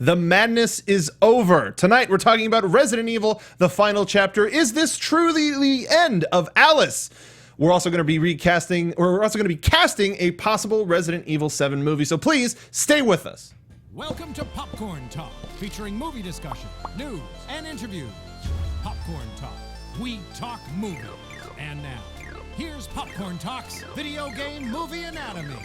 The madness is over. Tonight we're talking about Resident Evil, the final chapter. Is this truly the end of Alice? We're also going to be casting a possible Resident Evil 7 movie, so please stay with us. Welcome to Popcorn Talk, featuring movie discussion, news, and interviews. Popcorn Talk, we talk movie. And now, here's Popcorn Talk's video game movie anatomy.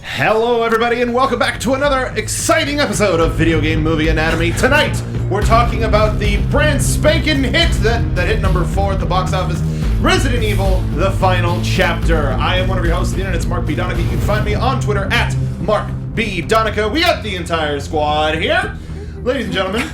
Hello everybody and welcome back to another exciting episode of Video Game Movie Anatomy. Tonight, we're talking about the brand spanking hit that hit number 4 at the box office, Resident Evil, the final chapter. I am one of your hosts of the internet, it's Mark B. Donica. You can find me on Twitter at Mark B. Donica. We got the entire squad here. Ladies and gentlemen,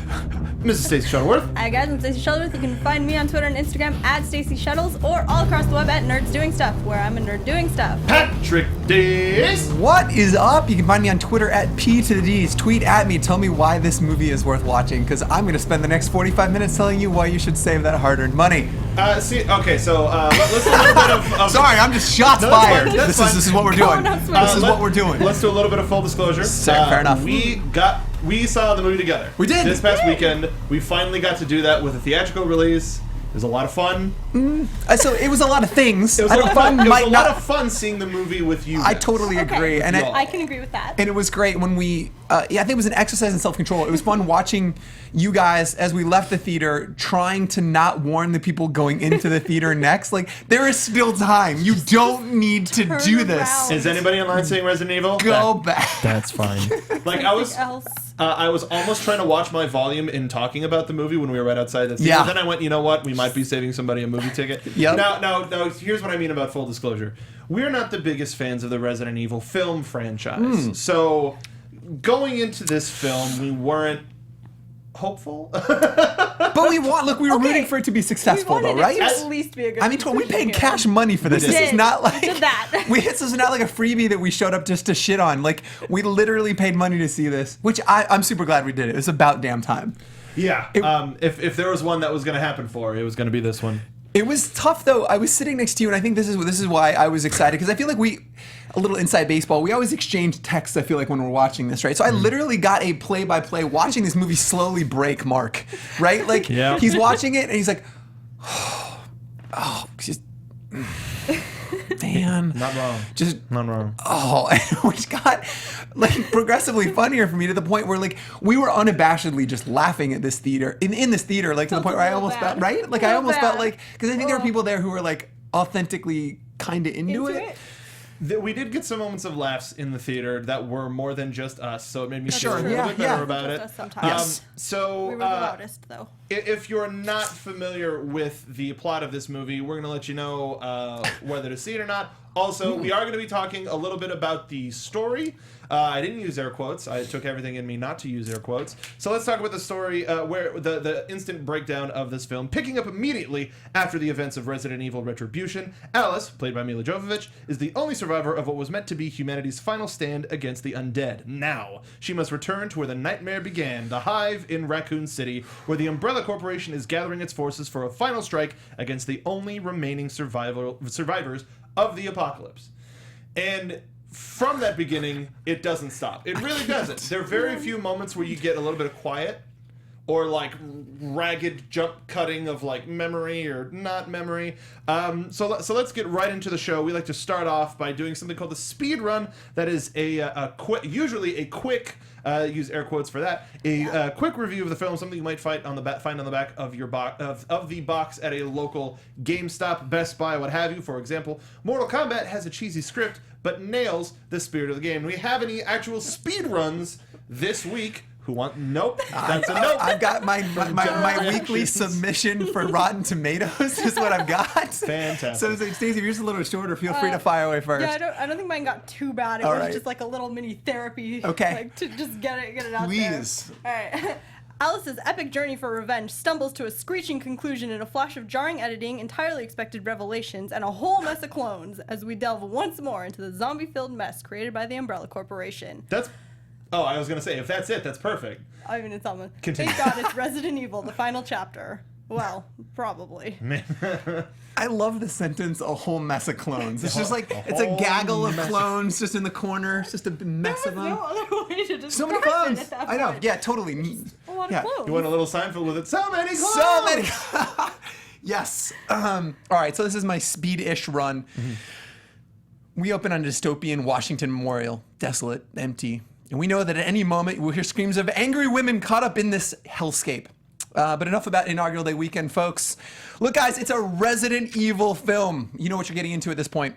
Mrs. Stacey Shuttleworth. Hi guys, I'm Stacey Shuttleworth. You can find me on Twitter and Instagram at Stacey Shuttles or all across the web at Nerds Doing Stuff, where I'm a nerd doing stuff. Patrick Dees. What is up? You can find me on Twitter at P to the D's. Tweet at me. Tell me why this movie is worth watching, because I'm going to spend the next 45 minutes telling you why you should save that hard-earned money. Let's do a little bit of... Sorry, I'm just shots fired. This is what we're doing. This is what we're doing. Let's do a little bit of full disclosure. Fair enough. We saw the movie together. We did. This past weekend, we finally got to do that with a theatrical release. It was a lot of fun. So it was a lot of things. It was a lot of fun seeing the movie with you guys. I totally agree. And I can agree with that. And it was great when we, I think it was an exercise in self-control. It was fun watching you guys as we left the theater trying to not warn the people going into the theater next. Like, there is still time. You don't need to do this. Around. Is anybody online saying Resident Evil? Go back. That's fine. Like, I was almost trying to watch my volume in talking about the movie when we were right outside the theater. Yeah. Then I went, you know what? We might be saving somebody a movie ticket. Yep. Now, here's what I mean about full disclosure. We're not the biggest fans of the Resident Evil film franchise. So, going into this film, we weren't hopeful. But we were rooting for it to be successful, though, right? It to at least be a good I mean, we paid cash money for this. This is not like this is not like a freebie that we showed up just to shit on. Like, we literally paid money to see this, which I'm super glad we did it. It was about damn time. Yeah. If there was one that was going to happen it was going to be this one. It was tough, though. I was sitting next to you, and I think this is why I was excited, because I feel like a little inside baseball, we always exchange texts, I feel like, when we're watching this, right? So I literally got a play-by-play watching this movie slowly break Mark, right? Like, He's watching it, and he's like, just... Man. Not wrong. Not wrong. Which got like progressively funnier for me to the point where like we were unabashedly just laughing at this theater in this theater, like to the point where I almost felt like because I think there were people there who were like authentically kind of into it. We did get some moments of laughs in the theater that were more than just us, so it made me feel a little bit better about it. Yes. So we were the loudest, though. If you're not familiar with the plot of this movie, we're going to let you know whether to see it or not. Also, we are going to be talking a little bit about the story. I didn't use air quotes. I took everything in me not to use air quotes. So let's talk about the story, where the instant breakdown of this film. Picking up immediately after the events of Resident Evil Retribution, Alice, played by Milla Jovovich, is the only survivor of what was meant to be humanity's final stand against the undead. Now, she must return to where the nightmare began, the Hive in Raccoon City, where the Umbrella Corporation is gathering its forces for a final strike against the only remaining survivors of the apocalypse. And from that beginning, it doesn't stop. It really doesn't. There are very few moments where you get a little bit of quiet or like ragged jump cutting of like memory or not memory. So let's get right into the show. We like to start off by doing something called the speed run. That is usually a quick, use air quotes for that, quick review of the film, something you might find on the back of your of the box at a local GameStop, Best Buy, what have you. For example, Mortal Kombat has a cheesy script but nails the spirit of the game. Do we have any actual speed runs this week? Who want? Nope. That's a nope. I've got my weekly submission for Rotten Tomatoes is what I've got. Fantastic. So Stacey, if you're just a little shorter, feel free to fire away first. Yeah, I don't think mine got too bad. It was just like a little mini therapy. Okay. Like, to just get it out Please. there. All right. Alice's epic journey for revenge stumbles to a screeching conclusion in a flash of jarring editing, entirely expected revelations, and a whole mess of clones as we delve once more into the zombie-filled mess created by the Umbrella Corporation. Oh, I was going to say, if that's it, that's perfect. I mean, it's almost... Continue. Thank God it's Resident Evil, the final chapter. Well, probably. I love the sentence, a whole mess of clones. It's just like, it's a gaggle of clones just in the corner. It's just a mess of them. No other way to describe So many it clones. at that I know. point. Yeah, totally. A lot Yeah. of clones. You went a little Seinfeld with it. So many clones! So many. Yes. All right, so this is my speed-ish run. We open on a dystopian Washington memorial, desolate, empty. And we know that at any moment we'll hear screams of angry women caught up in this hellscape. But enough about Inaugural Day weekend, folks. Look, guys, it's a Resident Evil film. You know what you're getting into at this point.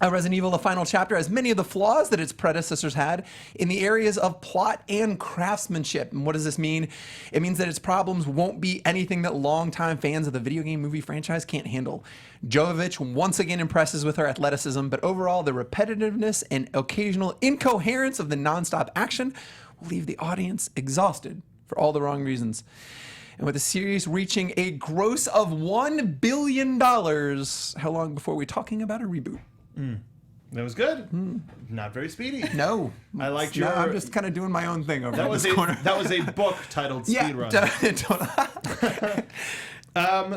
Resident Evil, the final chapter, has many of the flaws that its predecessors had in the areas of plot and craftsmanship. And what does this mean? It means that its problems won't be anything that longtime fans of the video game movie franchise can't handle. Jovovich once again impresses with her athleticism, but overall, the repetitiveness and occasional incoherence of the nonstop action will leave the audience exhausted for all the wrong reasons. And with the series reaching a gross of $1 billion, how long before we're talking about a reboot? That was good. Not very speedy. No. I liked No, your. I'm just kind of doing my own thing over that in was this a corner. that was a book titled Speedrun.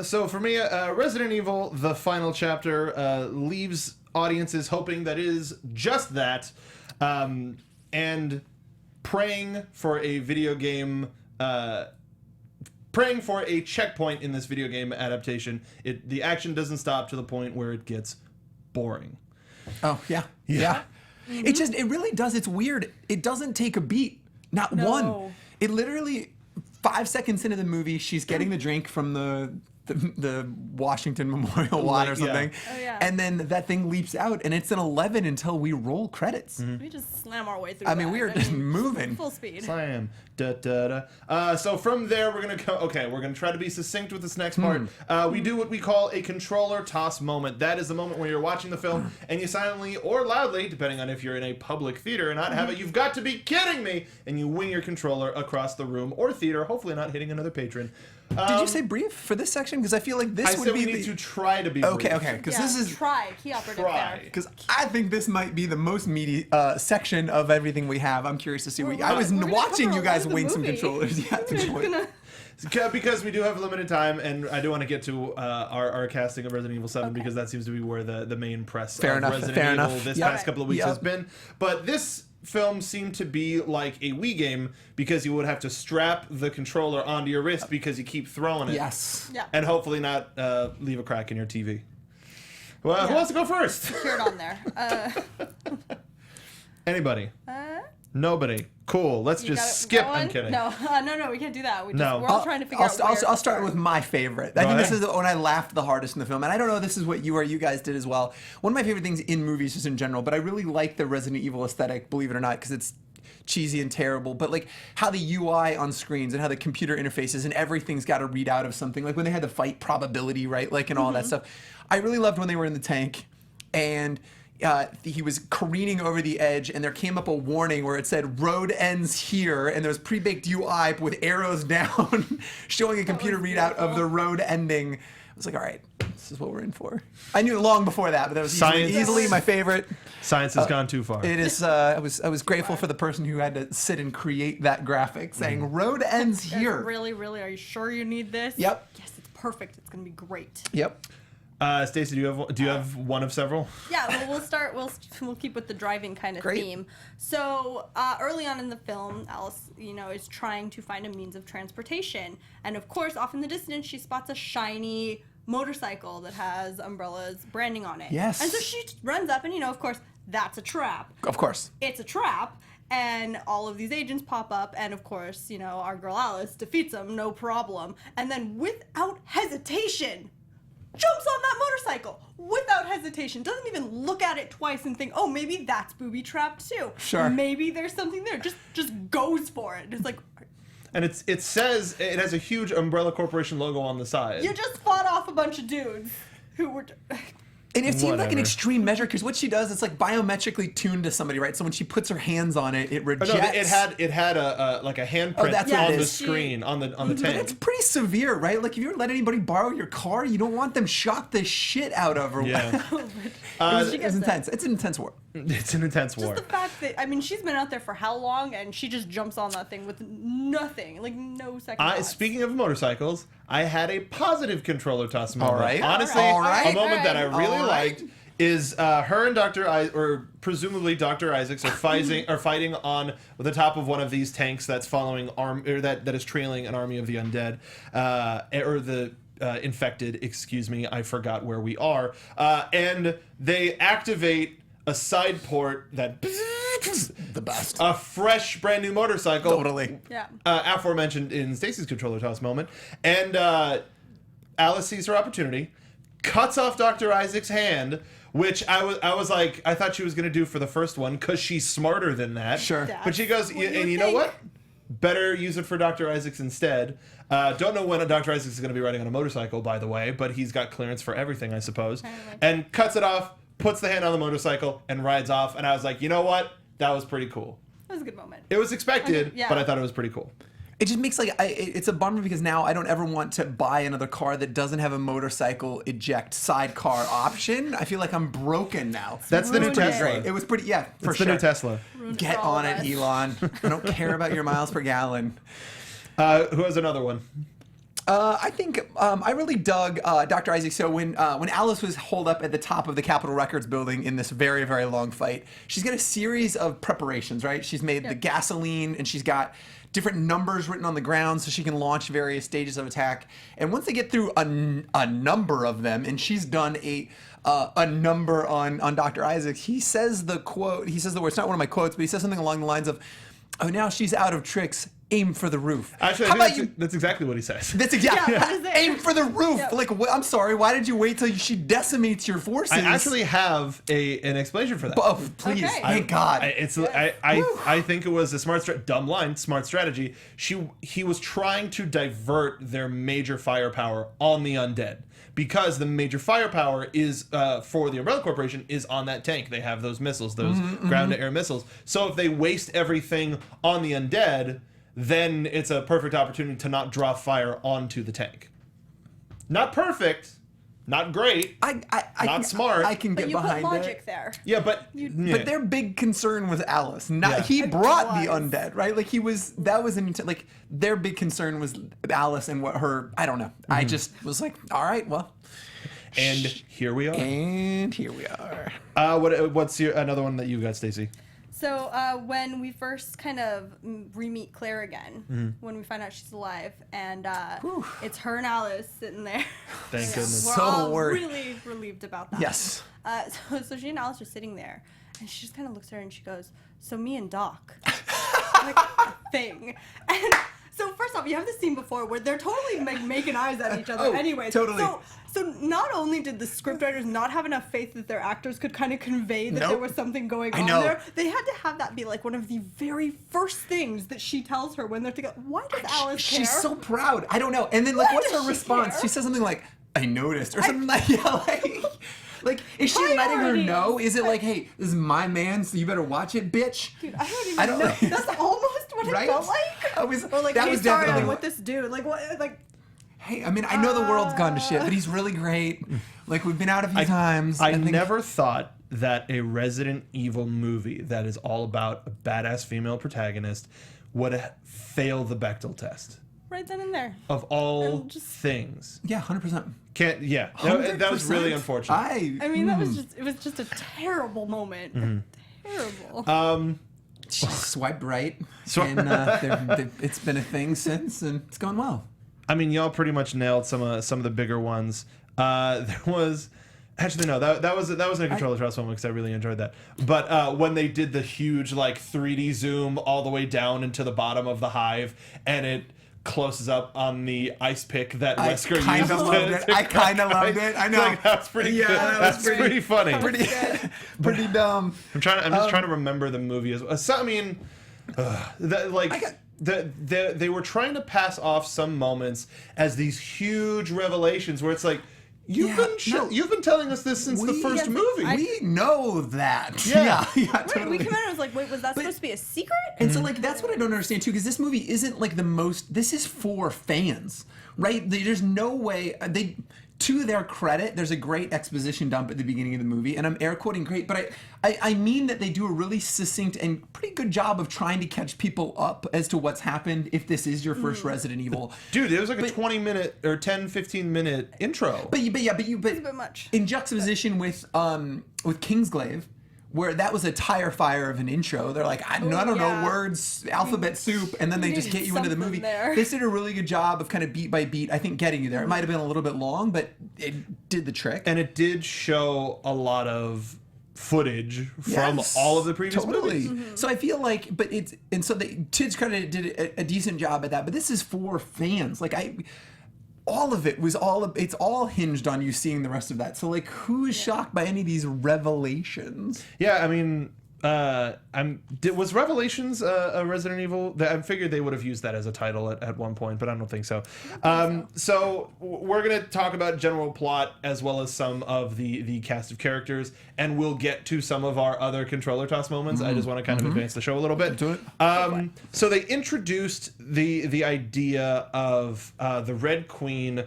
So for me, Resident Evil: The Final Chapter leaves audiences hoping that it is just that, and praying for a video game. Praying for a checkpoint in this video game adaptation. The action doesn't stop to the point where it gets boring. Oh, yeah. Yeah. It really does. It's weird. It doesn't take a beat. Not one. It literally, 5 seconds into the movie, she's getting the drink from the Washington Memorial lot or something. Yeah. Oh, yeah. And then that thing leaps out, and it's an 11 until we roll credits. We just slam our way through. I mean, we are just moving. full speed. Slam. Da, da, da. So from there, we're going to go. Okay, we're going to try to be succinct with this next part. We do what we call a controller toss moment. That is the moment where you're watching the film and you silently or loudly, depending on if you're in a public theater or not, have it. You've got to be kidding me! And you wing your controller across the room or theater, hopefully not hitting another patron. Did you say brief for this section? Because I feel like this I would said be we need to try to be brief. Okay. Because this is key operative Try. there. because I think this might be the most meaty section of everything we have. I'm curious to see. I was we're gonna watching cover you a guys lot of the wing some movie. controllers. Yeah, at the point. Because we do have limited time, and I do want to get to our casting of Resident Evil 7 because that seems to be where the main press Fair of enough, Resident fair Evil enough. this Yep. past couple of weeks Yep. has been. But this film seemed to be like a Wii game because you would have to strap the controller onto your wrist because you keep throwing it. Yes. Yeah. And hopefully not leave a crack in your TV. Well, who wants to go first? Secured on there. Anybody? Nobody. Cool. Let's You just got it skip. going? I'm kidding. No, no, we can't do that. We're No. all trying to figure out. where I'll to start with my favorite. I Go think this ahead. is the one I laughed the hardest in the film, and I don't know if this is what you guys did as well. One of my favorite things in movies, just in general, but I really like the Resident Evil aesthetic, believe it or not, because it's cheesy and terrible, but like how the UI on screens and how the computer interfaces and everything's got a readout of something, like when they had the fight probability, right, like and all that stuff. I really loved when they were in the tank and he was careening over the edge and there came up a warning where it said road ends here, and there was pre-baked UI with arrows down showing a computer was readout of the road ending. I was like, all right, this is what we're in for. I knew it long before that, but that was easily my favorite. Science has gone too far. It is. I was grateful for the person who had to sit and create that graphic, saying "Road ends here." Really, are you sure you need this? Yep. Yes, it's perfect. It's gonna be great. Yep. Stacey, do you have one of several? Yeah, well, we'll start. We'll keep with the driving kind of Great. theme. So early on in the film, Alice, is trying to find a means of transportation, and of course, off in the distance, she spots a shiny motorcycle that has Umbrella's branding on it. Yes. And so she runs up, and of course, that's a trap. Of course. It's a trap. And all of these agents pop up, and of course, our girl Alice defeats them, no problem. And then, without hesitation, jumps on that motorcycle without hesitation. Doesn't even look at it twice and think, oh, maybe that's booby trapped too. Sure. Maybe there's something there. Just goes for it. It's like, And it says it has a huge Umbrella Corporation logo on the side. you just fought off a bunch of dudes who were. And it seemed like an Whatever. extreme measure because what she does, it's like biometrically tuned to somebody, right? So when she puts her hands on it, it Oh, rejects. no, it had a like a handprint that's what on it the is. screen on the But tank. it's pretty severe, right? Like if you ever let anybody borrow your car, you don't want them shock the shit out of her. Yeah. It was She gets intense. It's an intense war. It's an intense war. Just the fact that, I mean, she's been out there for how long, and she just jumps on that thing with nothing, like no second thoughts. Speaking of motorcycles, I had a positive controller toss moment. All right. Honestly, All right. a moment that I really All right. liked is her and or presumably Dr. Isaacs are fighting on the top of one of these tanks that's following that is trailing an army of the undead, or the infected. Excuse me, I forgot where we are. And they activate a side port that The best. a fresh, brand new motorcycle. Totally. Yeah. Aforementioned in Stacey's controller toss moment, and Alice sees her opportunity, cuts off Dr. Isaac's hand, which I was like, I thought she was gonna do for the first one because she's smarter than that. Sure. Yeah. But she goes, What do you and you know think? what? Better use it for Dr. Isaacs instead. Don't know when Dr. Isaacs is going to be riding on a motorcycle, by the way, but he's got clearance for everything, I suppose. And cuts it off, puts the hand on the motorcycle, and rides off. And I was like, you know what? That was pretty cool. That was a good moment. It was expected, Yeah. but I thought it was pretty cool. It just makes it's a bummer because now I don't ever want to buy another car that doesn't have a motorcycle eject sidecar option. I feel like I'm broken now. That's the new Ruined it. Tesla. Great. It was pretty, yeah, for It's sure. the new Tesla. Ruined Get for all on of it, us. Elon. I don't care about your miles per gallon. Who has another one? I think I really dug Dr. Isaac. So when Alice was holed up at the top of the Capitol Records building in this very, very long fight, she's got a series of preparations, right? She's made the gasoline, and she's got different numbers written on the ground so she can launch various stages of attack. And once they get through a number of them, and she's done a number on Dr. Isaac, he says the quote. He says the word. It's not one of my quotes, but he says something along the lines of, "Oh, now she's out of tricks. Aim for the roof." Actually, How I about think you? that's exactly what he says. That's exactly. Yeah, that is it. Aim for the roof. Yeah. Like, I'm sorry. Why did you wait till she decimates your forces? I actually have an explanation for that. Oh, please! Okay. Thank God. I think it was a dumb line, smart strategy. He was trying to divert their major firepower on the undead, because the major firepower is for the Umbrella Corporation is on that tank. They have those missiles, those ground to air missiles. So if they waste everything on the undead, then it's a perfect opportunity to not draw fire onto the tank. Not perfect, not great, not smart. I can But get you put behind logic it. there. yeah, but But their big concern was Alice. Not Yeah. he brought the was. undead, right? Like like their big concern was Alice and what her. I don't know. I just was like, all right, well, and here we are. and here we are. What's another one that you got, Stacey? So when we first kind of re-meet Claire again, when we find out she's alive, and it's her and Alice sitting there. Thank goodness. We're So all worried. really relieved about that. Yes. So she and Alice are sitting there, and she just kind of looks at her and she goes, "So me and Doc, like thing." And so first off, you have this scene before where they're totally making eyes at each other. Oh, Anyways, totally. So not only did the scriptwriters not have enough faith that their actors could kind of convey that there Nope. was something going I on know. there, they had to have that be like one of the very first things that she tells her when they're together. Why does Alice care? She's so proud. I don't know. And then like, Why what's does her she response? care? She says something like, "I noticed," or something like, like, is she letting her Priorities. know? Is it like, "Hey, this is my man, so you better watch it, bitch"? Dude, I don't even I don't- know. That's almost what Right? it felt like. I was- or like, that hey, was sorry, definitely I'm what- with this dude. Like what? Like. Hey, I mean, I know the world's gone to shit, but he's really great. Like, we've been out a few times. I think- never thought that a Resident Evil movie that is all about a badass female protagonist would fail the Bechdel test. Right then and there. Of all And just- things. Yeah, 100%. That was really 100%. unfortunate. I mean, it was just a terrible moment. Terrible. She swiped right, So- and it's been a thing since, and it's going well. I mean, y'all pretty much nailed some of the bigger ones. There was... Actually, no, that was a controller trust moment because I really enjoyed that. But when they did the huge like 3D zoom all the way down into the bottom of the hive, and it closes up on the ice pick that Wesker I kind used of loved it. to I kind of crack loved ice. it. I know. Like, that's pretty Yeah, good. that was That's pretty funny. Pretty dumb. I'm just trying to remember the movie as well. So, I mean, they were trying to pass off some moments as these huge revelations where it's like, you've been telling us this since the first movie. We know that. Yeah. Right, totally. we came out and was like, wait, was that supposed to be a secret? And so, like, that's what I don't understand, too, because this movie isn't, like, this is for fans, right? There's no way, to their credit, there's a great exposition dump at the beginning of the movie, and I'm air quoting great, but I mean that they do a really succinct and pretty good job of trying to catch people up as to what's happened if this is your first Resident Evil. Dude, it was like a 20-minute or 15-minute intro. But It's a bit much. in juxtaposition with Kingsglaive, where that was a tire fire of an intro. They're like, I don't know words, alphabet soup, and then they just get you into the movie. This did a really good job of kind of beat by beat, I think, getting you there. It might have been a little bit long, but it did the trick. And it did show a lot of footage from all of the previous movies. So I feel like, to its credit, did a decent job at that. But this is for fans. Like all of it was it's all hinged on you seeing the rest of that. So like, who is shocked by any of these revelations? Yeah, I mean, was Revelations a Resident Evil? I figured they would have used that as a title at one point, but I don't think so. So we're gonna talk about general plot as well as some of the cast of characters, and we'll get to some of our other controller toss moments. I just want to kind of advance the show a little bit. Do it. So they introduced the idea of the Red Queen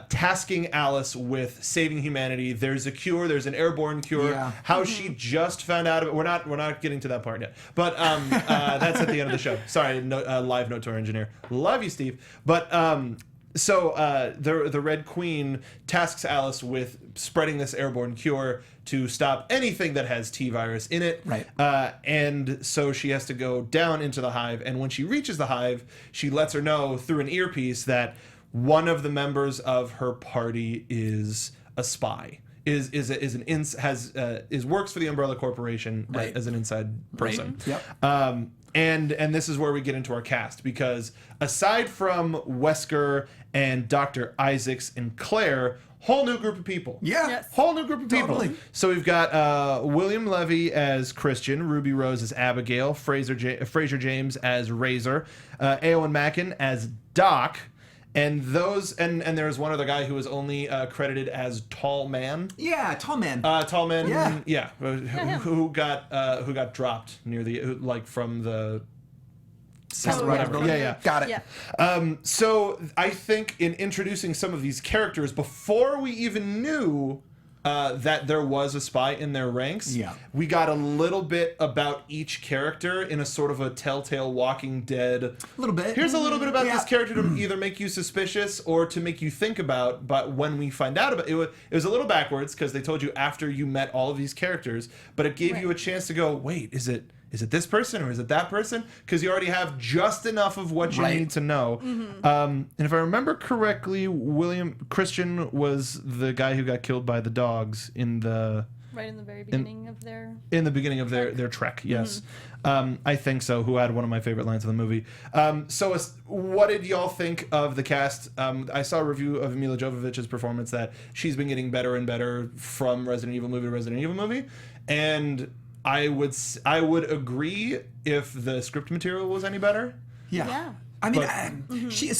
tasking Alice with saving humanity. There's a cure. There's an airborne cure. Yeah. How she just found out of it. We're not getting to that part yet. But that's at the end of the show. Sorry, live note to our engineer. Love you, Steve. But so the Red Queen tasks Alice with spreading this airborne cure to stop anything that has T virus in it. Right. And so she has to go down into the hive. And when she reaches the hive, she lets her know through an earpiece that one of the members of her party is a spy. Works for the Umbrella Corporation as an inside person. Right. Yep. And this is where we get into our cast, because aside from Wesker and Dr. Isaacs and Claire, whole new group of people. Yeah. Yes. Whole new group of people. Totally. So we've got William Levy as Christian, Ruby Rose as Abigail, Fraser James as Razor, Eoin Macken as Doc. And there's one other guy who was only credited as Tall Man. Yeah, Tall Man. Tall Man. Yeah. Who got dropped near the from the. Whatever. Yeah. Got it. Yeah. So I think in introducing some of these characters before we even knew that there was a spy in their ranks, we got a little bit about each character in a sort of a Telltale Walking Dead. A little bit. Here's a little bit about this character to either make you suspicious or to make you think about. But when we find out about it, it was a little backwards because they told you after you met all of these characters, but it gave you a chance to go, wait, is it this person or is it that person? Because you already have just enough of what you need to know. And if I remember correctly, Christian was the guy who got killed by the dogs in the very beginning of their... In the beginning of their trek, yes. I think so, who had one of my favorite lines of the movie. So what did y'all think of the cast? I saw a review of Milla Jovovich's performance that she's been getting better and better from Resident Evil movie to Resident Evil movie. And I would agree if the script material was any better. Yeah. I mean, she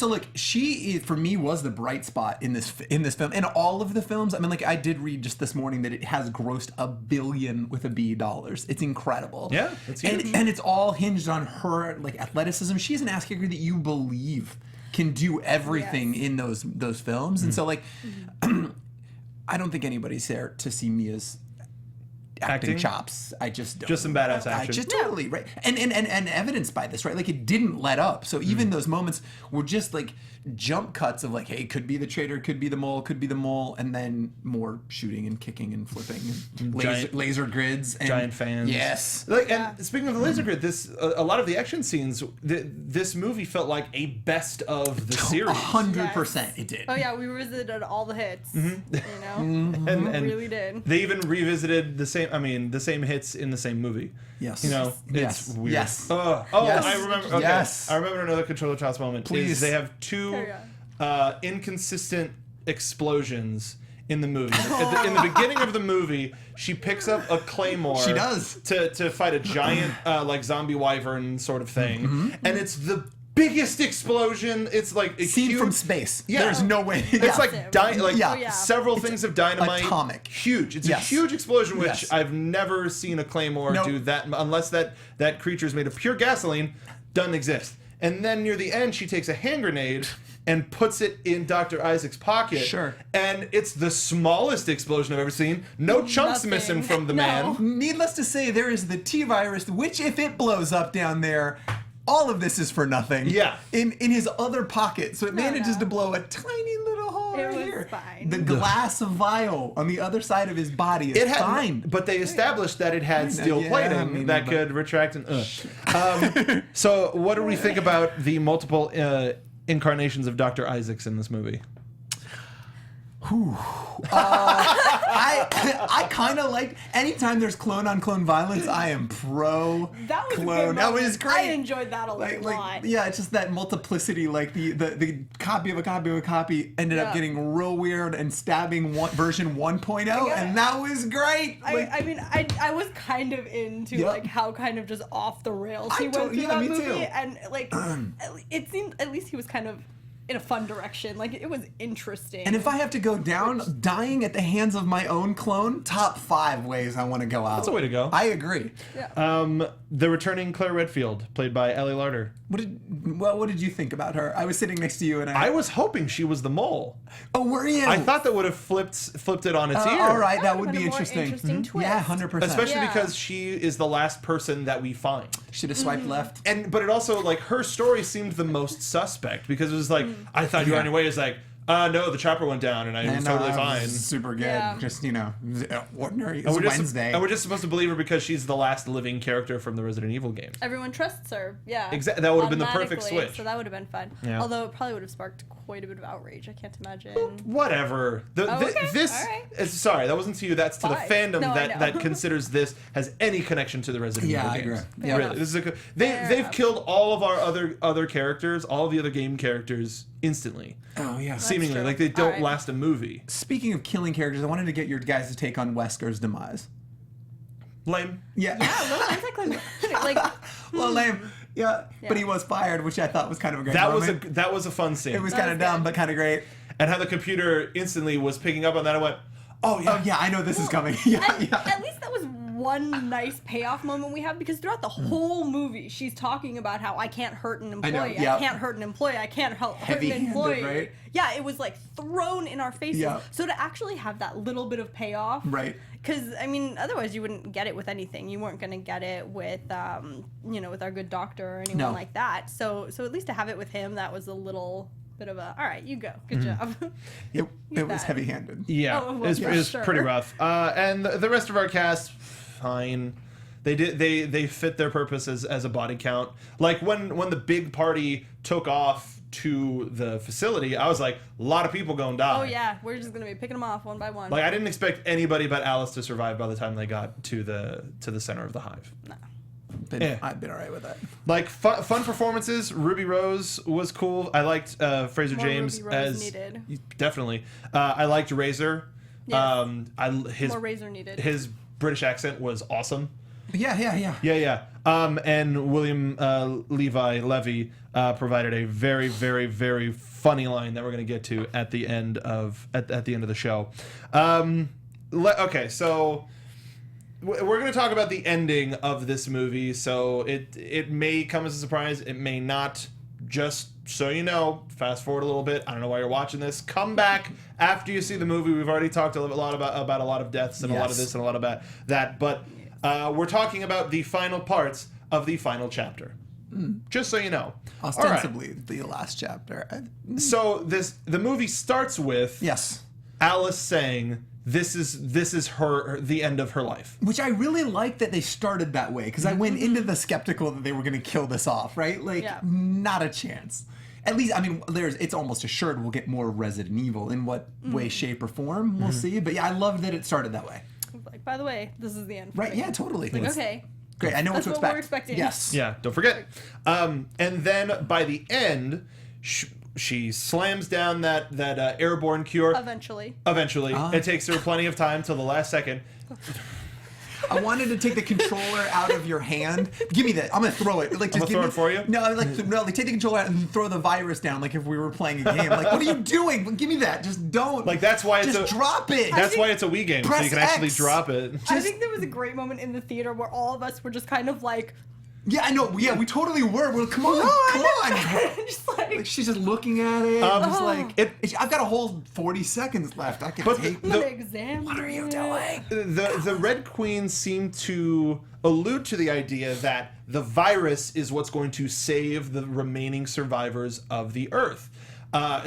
for me was the bright spot in this film, and all of the films. I mean, like I did read just this morning that it has grossed $1 billion with a B dollars. It's incredible. Yeah, it's huge. And it's all hinged on her like athleticism. She's an ass kicker that you believe can do everything in those films, and so like, I don't think anybody's there to see Mia's acting chops. I just don't. Just some badass action. I just totally right. And evidenced by this, right? Like it didn't let up. So even those moments were just like jump cuts of like, hey, could be the traitor, could be the mole, and then more shooting and kicking and flipping and laser grids and giant fans. Yes. And speaking of the laser grid, a lot of the action scenes, this movie felt like a best of the series. 100% it did. Oh yeah, we revisited all the hits. You know, and really did. They even revisited the same hits in the same movie. Yes. You know, it's weird. Yes. Yes. I remember. Okay. Yes. I remember another controller toss moment. Please. Is they have two inconsistent explosions in the movie. In the beginning of the movie, she picks up a claymore. She does to fight a giant like zombie wyvern sort of thing, and it's the biggest explosion. It's like a seen huge, from space. Yeah. There's no way. It's like several It's things of dynamite. atomic. Huge. It's a huge explosion, which I've never seen a claymore Nope. do that unless that creature's made of pure gasoline. Doesn't exist. and then near the end she takes a hand grenade and puts it in Dr. Isaac's pocket. Sure. And it's the smallest explosion I've ever seen. No chunks Nothing. missing from the No. man. Needless to say, there is the T-virus, which if it blows up down there, all of this is for nothing. Yeah. In his other pocket, so it manages no. to blow a tiny little hole It right was here. fine. The glass vial on the other side of his body is It had, fine. but they established that it had steel yeah, plating I mean, that but- could retract and. So, what do we think about the multiple incarnations of Dr. Isaacs in this movie? I kind of like anytime there's clone on clone violence. I am pro That was a good clone. moment. That was great. I enjoyed that a lot. Yeah, it's just that multiplicity. Like the copy of a copy of a copy ended up Yeah. getting real weird and stabbing version 1.0, Yeah. and that was great. I mean, I was kind of into Yeah. like how kind of just off the rails he I went tot- through yeah, that me movie, too. and like it seemed at least he was kind of in a fun direction. Like it was interesting. And if I have to go down, dying at the hands of my own clone, top 5 ways I want to go out. That's a way to go. I agree. The returning Claire Redfield, played by Ellie Larter. What did you think about her? I was sitting next to you, and I was hoping she was the mole. Oh, were you? I thought that would have flipped it on its ear. All right, that would've would been be a more interesting. interesting twist. Yeah, 100%. Especially Yeah. because she is the last person that we find. Should have swiped left. But it also, like, her story seemed the most suspect because it was like, I thought you were on your way. It's like, no, the chopper went down and I was totally fine. Super good. Yeah. Just, ordinary. It's And we're just- Wednesday. and we're just supposed to believe her because she's the last living character from the Resident Evil games. everyone trusts her, yeah. Exactly. That would have been the perfect automatically, switch. So that would have been fun. Yeah. Although it probably would have sparked quite a bit of outrage. I can't imagine. Whatever. Okay. This. All right. Sorry, that wasn't to you. That's to Fine. the fandom No, I that, know. that considers this has any connection to the Resident Yeah, Evil I games. agree. Fair Really, enough. this is Fair they've enough. killed all of our other characters, all of the other game characters instantly. Oh, yeah. Seemingly, true. like they don't All right. last a movie. Speaking of killing characters, I wanted to get your guys' take on Wesker's demise. Lame. Yeah. Yeah, a little anticlimactic. Like, Well, lame. Yeah. But Yeah. he was fired, which I thought was kind of a great That moment. was a fun scene. It was That kind of was dumb, good. but kind of great. And how the computer instantly was picking up on that. I went, oh yeah. Oh, yeah, I know this is coming. Yeah, and yeah. at least that was one nice payoff moment we have, because throughout the whole movie she's talking about how I can't hurt an employee, I, yeah. can't hurt an employee, I can't hurt an Heavy-handed, employee. right? Yeah, it was like thrown in our faces. Yeah. So to actually have that little bit of payoff, Right. because I mean otherwise you wouldn't get it with anything. You weren't going to get it with with our good doctor or anyone No. like that. So at least to have it with him, that was a little bit of a all right, you go, good job. It was that. heavy-handed. Yeah, Oh, it well, was, yeah, it was sure. pretty rough. And the rest of our cast, fine. They fit their purpose as a body count. Like when the big party took off to the facility, I was like, a lot of people gonna die. Oh yeah, we're just going to be picking them off one by one. Like I didn't expect anybody but Alice to survive by the time they got to the center of the hive. No. Yeah. I've been all right with that. Like fun performances. Ruby Rose was cool. I liked Fraser More James Ruby Rose as needed. definitely. I liked Razor. Yes. His More Razor needed. his British accent was awesome. Yeah. Yeah. And William Levy provided a very, very, very funny line that we're going to get to at the end of the end of the show. Okay, so we're going to talk about the ending of this movie. So it may come as a surprise. It may not. Just so you know, fast forward a little bit. I don't know why you're watching this. Come back after you see the movie. We've already talked a lot about a lot of deaths and a lot of Yes. this and a lot of that. But we're talking about the final parts of the final chapter. Just so you know. Ostensibly the last chapter. So the movie starts with Yes. Alice saying this is the end of her life. Which I really like that they started that way, because I went into the skeptical that they were going to kill this off, right? Like, Yeah. not a chance. At least, I mean, it's almost assured we'll get more Resident Evil. In what way, shape, or form, we'll see. But yeah, I loved that it started that way. Like, by the way, this is the end. for Right, me. yeah, totally. Like, okay. Great, I know That's what to what expect. we're expecting. Yes. Yeah, don't forget. And then by the end, she slams down that airborne cure. Eventually. Eventually, it takes her plenty of time till the last second. I wanted to take the controller out of your hand. Give me that. I'm gonna throw it. Like, just gonna give throw me, it for you? No, like take the controller out and throw the virus down, like if we were playing a game. Like, what are you doing? Give me that. Just don't. Like that's why it's just drop it. That's why it's a Wii game, so Press you can actually X. drop it. I think there was a great moment in the theater where all of us were just kind of like, Yeah, I know. Yeah, we totally were. Well, come on. Just like, She's just looking at it. Just like, It- I've got a whole 40 seconds left. I can But take. I'm gonna examine What are you it. doing? The Red Queen seemed to allude to the idea that the virus is what's going to save the remaining survivors of the Earth.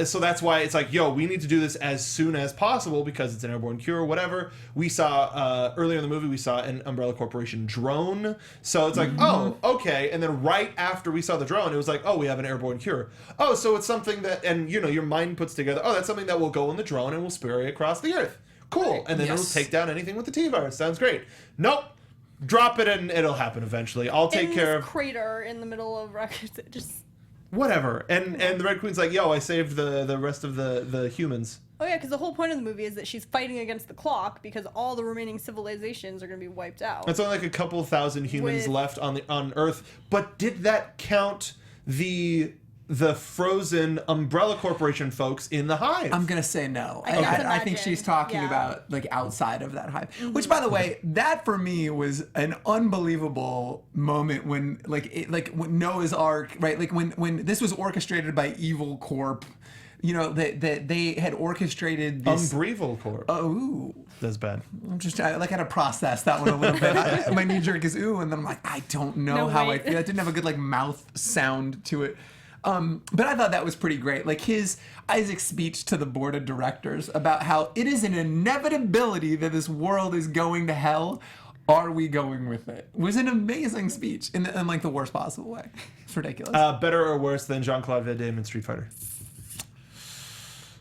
So that's why it's like, yo, we need to do this as soon as possible because it's an airborne cure or whatever. We saw earlier in the movie, we saw an Umbrella Corporation drone. So it's like, oh, okay. And then right after we saw the drone, it was like, oh, we have an airborne cure. Oh, so it's something that, and you know, your mind puts together, oh, that's something that will go in the drone and will spray across the Earth. Cool. And then it'll take down anything with the T-virus. Sounds great. Nope. Drop it and it'll happen eventually. I'll take care of crater in the middle of records. It just. whatever. And the Red Queen's like, yo, I saved the rest of the humans. Oh yeah, because the whole point of the movie is that she's fighting against the clock because all the remaining civilizations are going to be wiped out. It's only like a couple thousand humans With- left on Earth. But did that count the frozen Umbrella Corporation folks in the hive? I'm gonna say no. I can't I think imagine. she's talking Yeah. about like outside of that hive. Which, by the way, that for me was an unbelievable moment when when Noah's Ark, right? Like when this was orchestrated by Evil Corp. You know that they had orchestrated this. Umbreval Corp. Oh, That's bad. I'm just I had to process that one a little bit. My knee jerk is ooh, and then I'm like, I don't know No, how wait. I feel. It didn't have a good like mouth sound to it. But I thought that was pretty great. Like his Isaac's speech to the board of directors about how it is an inevitability that this world is going to hell. Are we going with it? Was an amazing speech in like the worst possible way. It's ridiculous. Better or worse than Jean-Claude Van Damme in Street Fighter?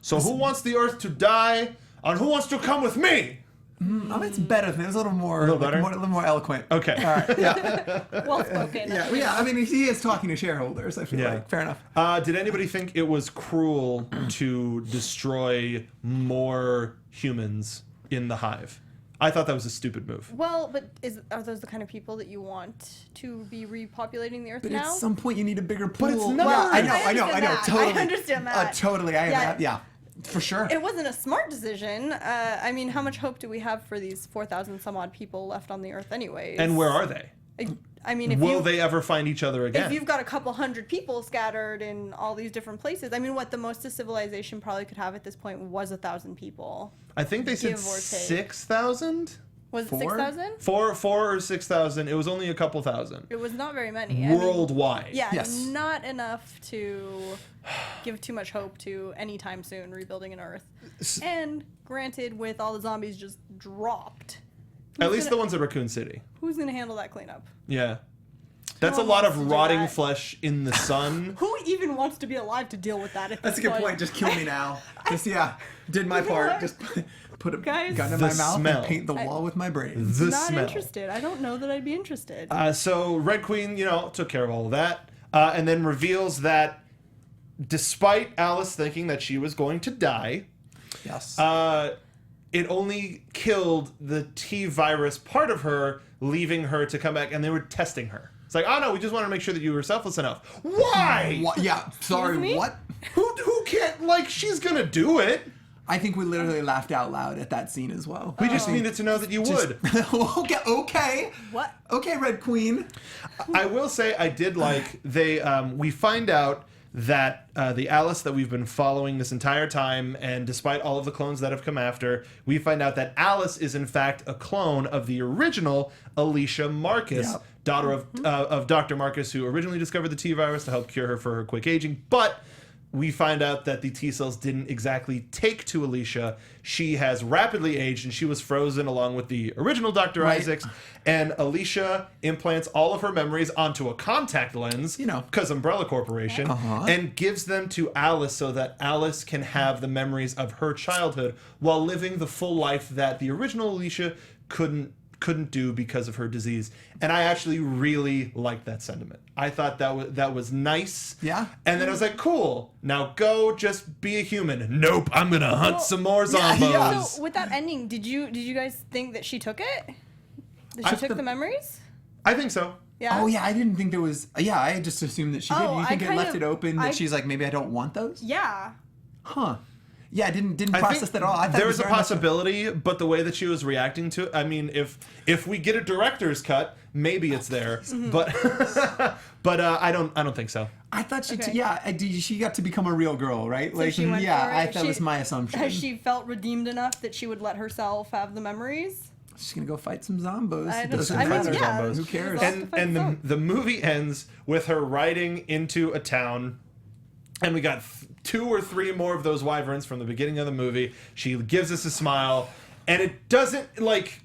So who wants the Earth to die, and who wants to come with me? It's better. It was a little more, little better? a little more eloquent. Okay. All right. Yeah. Well spoken. Yeah. I mean, he is talking to shareholders. I feel Yeah. like fair enough. Did anybody think it was cruel to destroy more humans in the hive? I thought that was a stupid move. Well, but are those the kind of people that you want to be repopulating the Earth But now? at some point, you need a bigger pool. it's not. Yeah, I I know. understand that. Totally. I understand that. Totally. Yeah, for sure. It wasn't a smart decision. I mean, how much hope do we have for these 4,000 some odd people left on the Earth anyways? And where are they? I mean, if Will they ever find each other again? If you've got a couple hundred people scattered in all these different places, I mean, what the most a civilization probably could have at this point was 1,000 people. I think they said give or take. 6,000? Was it Four? 6,000? Four or 6,000. It was only a couple thousand. It was not very many. I mean, Worldwide. yeah, Yes. not enough to give too much hope to anytime soon rebuilding an Earth. And granted, with all the zombies just dropped, At least the gonna- ones at Raccoon City. who's going to handle that cleanup? Yeah. That's No a one lot wants of to do rotting that. flesh in the sun. Who even wants to be alive to deal with that at That's a this good point. Just kill me now. Just did my You know part. what? Just put a Guys, gun in The my mouth smell. and paint the wall with my brains. The not smell. interested. I don't know that I'd be interested. So Red Queen, took care of all of that, and then reveals that despite Alice thinking that she was going to die, Yes. it only killed the T-virus part of her, leaving her to come back, and they were testing her. It's like, oh no, we just wanted to make sure that you were selfless enough. Why? What? Yeah. Sorry. me? What? Who can't, like, she's gonna do it. I think we literally laughed out loud at that scene as well. We just needed to know that you would. Okay. What? Okay, Red Queen. I will say I did like we find out that the Alice that we've been following this entire time, and despite all of the clones that have come after, we find out that Alice is in fact a clone of the original Alicia Marcus, Yep. daughter of Dr. Marcus, who originally discovered the T-virus to help cure her for her quick aging, but we find out that the T-cells didn't exactly take to Alicia. She has rapidly aged, and she was frozen along with the original Dr. Right. Isaacs. And Alicia implants all of her memories onto a contact lens, because Umbrella Corporation, and gives them to Alice so that Alice can have the memories of her childhood while living the full life that the original Alicia couldn't do because of her disease. And I actually really liked that sentiment. I thought that was nice. Yeah. And then I was like, cool, now go just be a human. Nope, I'm gonna hunt some more yeah. zombos. So with that ending, did you guys think that she took it? That she took the memories? I think so. Yeah. Oh yeah, I didn't think there was. Yeah, I just assumed that she did. Oh, You think I it kind left of- it open that I- she's like, maybe I don't want those? Yeah. Huh. Yeah, didn't I process think that at all. I thought there it was a very much possibility, but the way that she was reacting to it, I mean, if we get a director's cut, maybe it's there, but I don't think so. I thought she, Okay. she got to become a real girl, right? So she went for it. That was my assumption. Has she felt redeemed enough that she would let herself have the memories? She's gonna go fight some zombos. I It don't- doesn't I mean, matter. yeah, Zombos. Who she's cares? all- And the movie ends with her riding into a town, and we got 2 or 3 more of those wyverns from the beginning of the movie. She gives us a smile, and it doesn't like.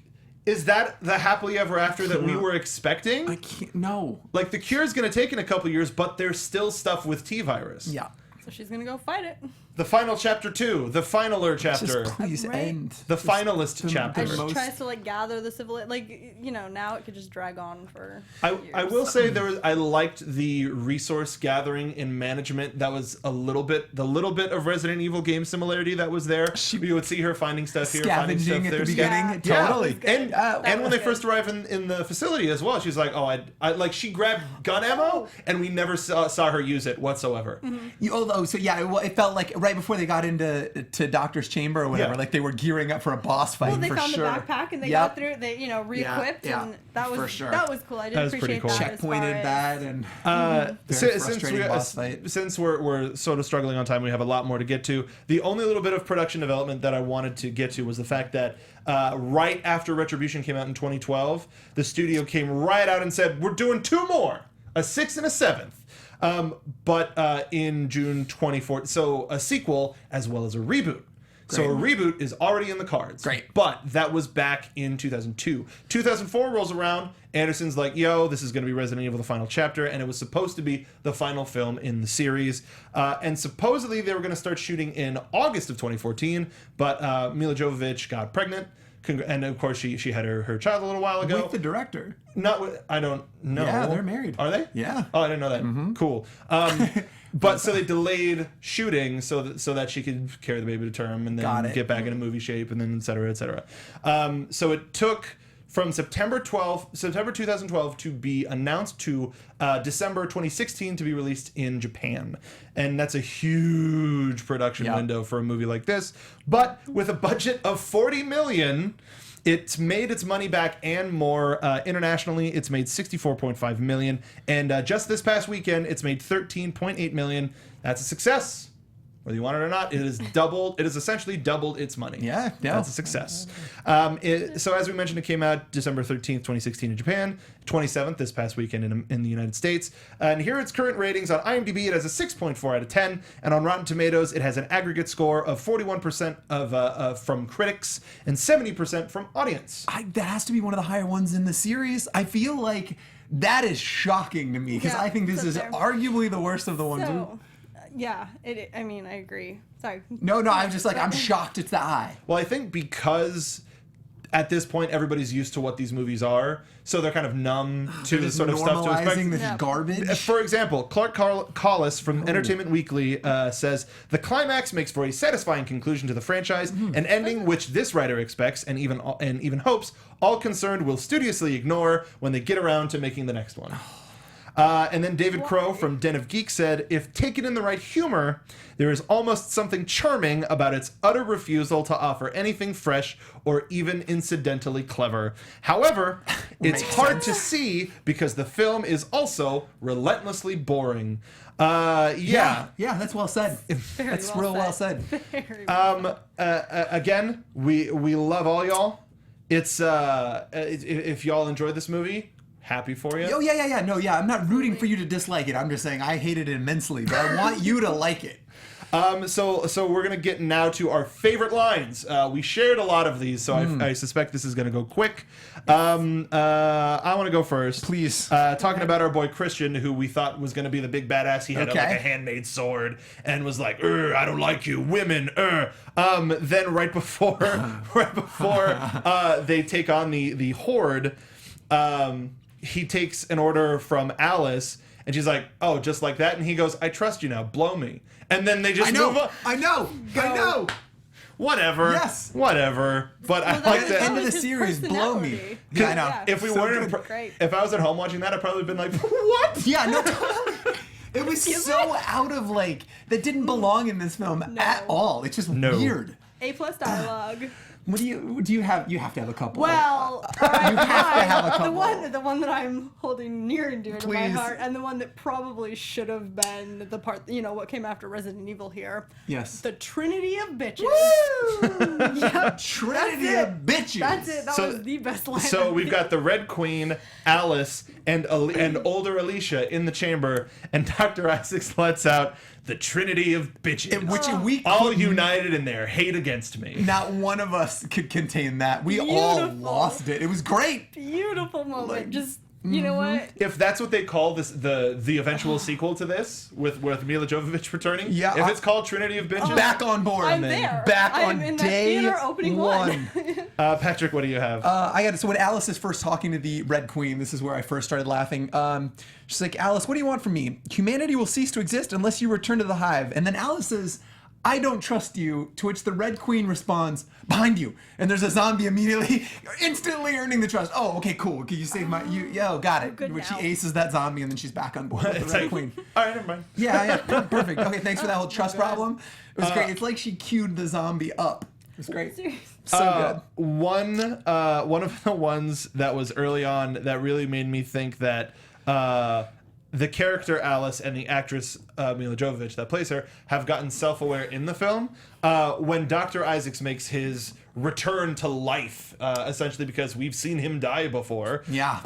Is that the happily ever after that we were expecting? I can't. No. Like, the cure's gonna take in a couple years, but there's still stuff with T-virus. Yeah. So she's gonna go fight it. The final chapter 2, the finaler chapter, Just please Right. end. the finalist chapter. And she most- tries to like gather the civil, like now it could just drag on for. I years. will say I liked the resource gathering and management. That was the little bit of Resident Evil game similarity that was there. You would see her finding stuff here, finding stuff Scavenging at there. the beginning. Yeah. Totally. That was good. And That and when was they first good. arrive in the facility as well, she's like, oh, I like she grabbed gun ammo, and we never saw her use it whatsoever. It felt like right before they got into Doctor's chamber or whatever, Yeah. like they were gearing up for a boss fight. Well, they for found sure. the backpack and they Yep. got through. They re-equipped, Yeah, and that was for sure. that was cool. I did That was pretty appreciate cool. that. as far Checkpointed as- that and Since frustrating boss fight. since we're sort of struggling on time, we have a lot more to get to. The only little bit of production development that I wanted to get to was the fact that right after Retribution came out in 2012, the studio came right out and said, we're doing 2 more, a 6th and a 7th. But in June 2014, so a sequel as well as a reboot. So a reboot is already in the cards. Great. But that was back in 2002. 2004 rolls around. Anderson's like, yo, this is going to be Resident Evil, the final chapter. And it was supposed to be the final film in the series. And supposedly they were going to start shooting in August of 2014. But Milla Jovovich got pregnant. And of course, she had her child a little while ago. with the director. Not with, I don't know. Yeah, they're married. Are they? Yeah. Oh, I didn't know that. Cool. But so they delayed shooting so that she could carry the baby to term and Got then it. get back into movie shape and then et cetera, et cetera. So it took from September 2012 to be announced to December 2016 to be released in Japan. And that's a huge production window for a movie like this. But with a budget of $40 million, it's made its money back and more. Internationally, it's made $64.5 million. And just this past weekend, it's made $13.8 million. That's a success. Whether you want it or not, it has essentially doubled its money. Yeah. That's a success. So as we mentioned, it came out December 13th, 2016 in Japan, 27th this past weekend in the United States. And here are its current ratings. On IMDb, it has a 6.4 out of 10. And on Rotten Tomatoes, it has an aggregate score of 41% from critics and 70% from audience. That has to be one of the higher ones in the series. I feel like that is shocking to me because Yeah, I think this it's is up there. arguably the worst of the ones. So, yeah, I mean, I agree. Sorry. No, I'm just like, I'm shocked it's that high. Well, I think because at this point everybody's used to what these movies are, so they're kind of numb to the Just sort of stuff to expect. normalizing this Yeah. garbage. For example, Clark Collis from Entertainment Weekly says, the climax makes for a satisfying conclusion to the franchise, an ending which this writer expects and even hopes all concerned will studiously ignore when they get around to making the next one. And then David Crow from Den of Geek said, if taken in the right humor, there is almost something charming about its utter refusal to offer anything fresh or even incidentally clever. However, it's Makes hard to see because the film is also relentlessly boring. Yeah. Yeah, that's well said. Very That's real well said. Very well Again, we love all y'all. It's if y'all enjoyed this movie, happy for you. Oh, yeah. No, I'm not rooting for you to dislike it. I'm just saying I hated it immensely, but I want you to like it. So we're gonna get now to our favorite lines. We shared a lot of these, so I suspect this is gonna go quick. I want to go first, Please. Talking about our boy Christian, who we thought was gonna be the big badass. He had Okay. like a handmade sword and was like, I don't like you, women. Then right before they take on the horde, he takes an order from Alice. And she's like, oh, just like that? And he goes, I trust you now, blow me. And then they just move on. I know. Whatever. Yes. Whatever. But I Well, like that that. End of the was his series, blow me. personality. Yeah, I know. Yeah. If we So weren't, good. Great. if I was at home watching that, I'd probably been like, what? Yeah, no, totally. It was so out of like that didn't belong in this film at all. It's just weird. A+ dialogue. What do you have? You have to have a couple. Well, you have to have a couple. The one that I'm holding near and dear to my Please. heart, and the one that probably should have been the part, what came after Resident Evil here. Yes. The Trinity of Bitches. Woo! Yep. Trinity of bitches. That's it. That was the best line. So we've got the Red Queen, Alice, and older Alicia in the chamber, and Dr. Isaacs lets out the Trinity of Bitches. In which we all united in their hate against me. Not one of us could contain that. We all lost it. It was great. Beautiful moment. Just, you know what? If that's what they call this, the eventual sequel to this, with Milla Jovovich returning, if it's called Trinity of Bitches, Back on board. I'm there. Back I'm on in that day theater opening one. Patrick, what do you have? I got it. So when Alice is first talking to the Red Queen, this is where I first started laughing. She's like, Alice, what do you want from me? Humanity will cease to exist unless you return to the hive. And then Alice says, I don't trust you, to which the Red Queen responds, behind you. And there's a zombie immediately, instantly earning the trust. Oh, okay, cool. Can you save my, got it. Good Which she now. aces that zombie and then she's back on board with It's the Red like, Queen. all right, never mind. Yeah, perfect. Okay, thanks for that whole trust problem. It was great. It's like she queued the zombie up. It was great. So good. One of the ones that was early on that really made me think that the character Alice and the actress Milla Jovovich that plays her have gotten self-aware in the film when Dr. Isaacs makes his return to life, essentially because we've seen him die before. Yeah.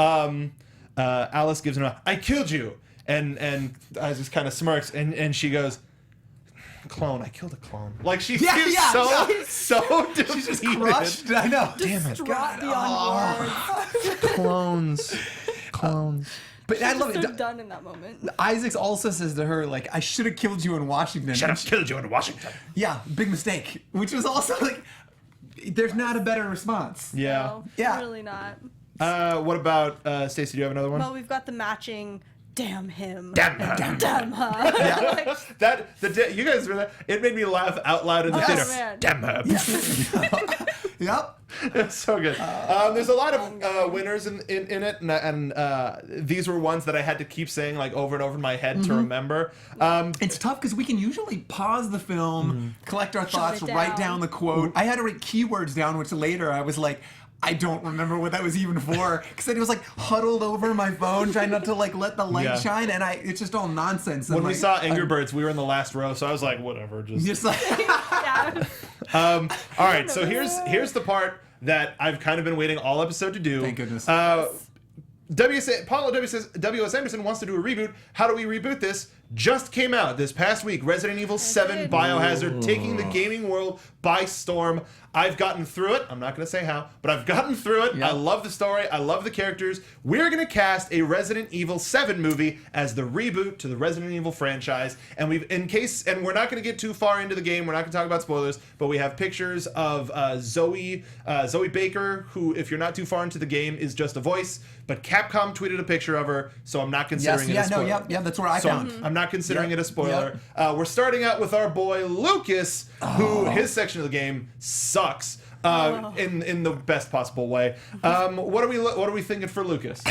Alice gives him I killed you, and Isaacs kind of smirks, and she goes, clone, I killed a clone. Like she seems so defeated. She's just crushed. I know. Damn it. Distraught beyond words. Clones. But I love So it. done in that moment. Isaacs also says to her, like, I should have killed you in Washington. Should have killed you in Washington. Yeah, big mistake. Which was also like, there's not a better response. Yeah. No, Yeah. really not. What about Stacey? Do you have another one? Well, we've got the matching damn him. Damn and him. Damn her. Like, You guys were it made me laugh out loud in the theater. man. Damn her. Yep. It's so good. There's a lot of winners in it, and these were ones that I had to keep saying like over and over in my head to remember. It's tough because we can usually pause the film, collect our thoughts, it write down. down the quote. I had to write keywords down, which later I was like, I don't remember what that was even for, because it was like huddled over my phone, trying not to like let the light shine, and it's just all nonsense. When And, we like, saw Angry Birds, we were in the last row, so I was like, whatever, just like, yeah. all right, so here's the part that I've kind of been waiting all episode to do. Thank goodness. Paulo W says W.S. Anderson wants to do a reboot. How do we reboot this? Just came out this past week. Resident Evil 7 did. Biohazard taking the gaming world by storm. I've gotten through it. I'm not going to say how, but I've gotten through it. Yep. I love the story. I love the characters. We're going to cast a Resident Evil 7 movie as the reboot to the Resident Evil franchise. And we're not going to get too far into the game. We're not going to talk about spoilers, but we have pictures of Zoe Baker, who, if you're not too far into the game, is just a voice. But Capcom tweeted a picture of her, so I'm not considering it a spoiler. that's where I found. I'm not considering Yep. it a spoiler. Yep. We're starting out with our boy Lucas, who his section of the game sucks in the best possible way. What are we thinking for Lucas?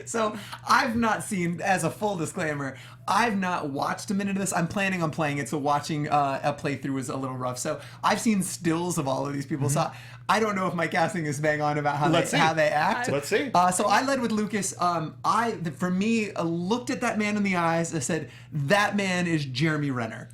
So I've not seen, as a full disclaimer, I've not watched a minute of this. I'm planning on playing it, so watching a playthrough is a little rough. So I've seen stills of all of these people. So I don't know if my casting is bang on about how they act. Let's see. So I led with Lucas. For me, I looked at that man in the eyes. I said, that man is Jeremy Renner.